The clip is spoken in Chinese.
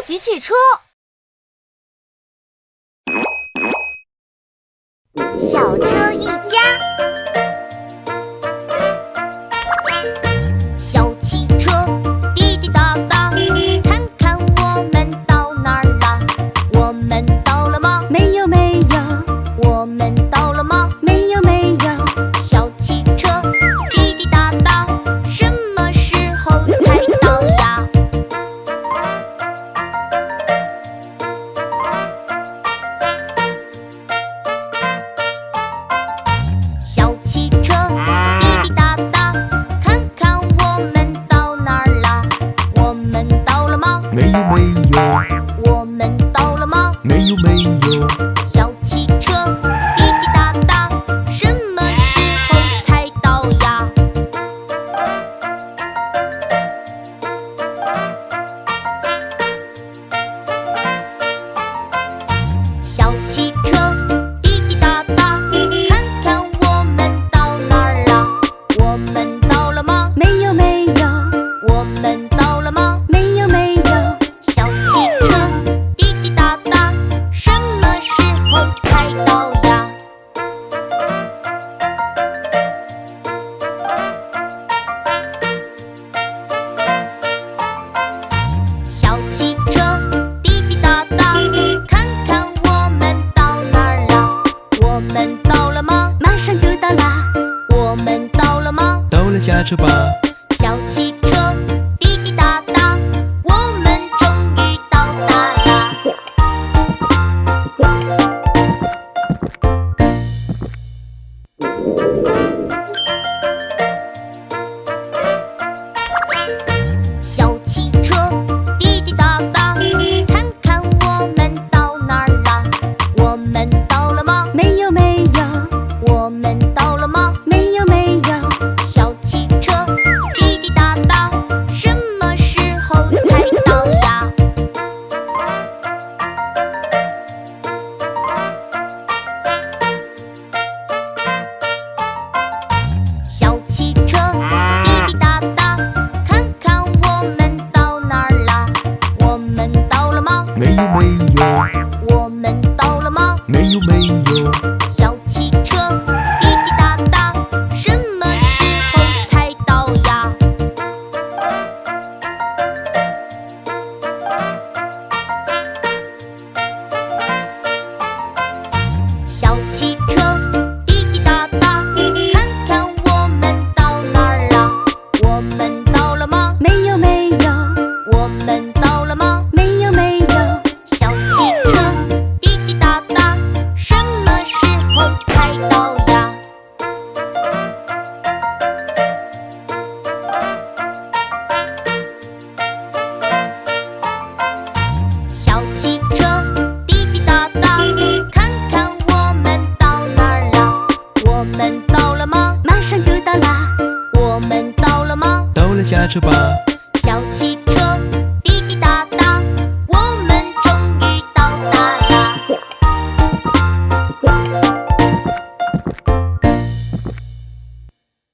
级汽车。小车一家，小汽车滴滴答答，看看我们到哪儿啦？我们到了吗？没有没有，我们到了吗？没有没有，小汽车滴滴答答，什么时候才到呀？小汽车滴滴答答，看看我们到哪儿啦？我们到了吗？没有没有，我们到了吗？没有没有，小汽车滴滴答答，什么时候才到呀？小汽车滴滴答答，看看我们到哪儿啦？我们到了吗？没有没有，我们到了吗？没有没有，小汽车滴滴答答，什么时候才到呀？小汽车滴滴答答，看看我们到哪儿啦？我们到了吗？马上就到啦。我们到了吗？到了下车吧。小汽车滴滴答答，我们终于到达啦！小汽车滴滴答答，看看我们到哪儿啦？我们到了吗？没有没有，我们到了吗？没有没有，小汽车滴滴答答，什么时候才到呀？小汽车滴滴答答，看看我们到哪儿啦？我们到了吗？没有没有，我们到了吗？没有没有，小汽车滴滴答答，什么时候才到呀？小汽车滴滴答答，看看我们到哪儿啦？我们到了吗？没有没有，我们到了吗？没有没有，小汽车滴滴答答，什么时候才到呀？小汽车滴滴答答，看看我们到哪儿啦？我们到了吗？马上就到啦。我们到了吗？到了下车吧。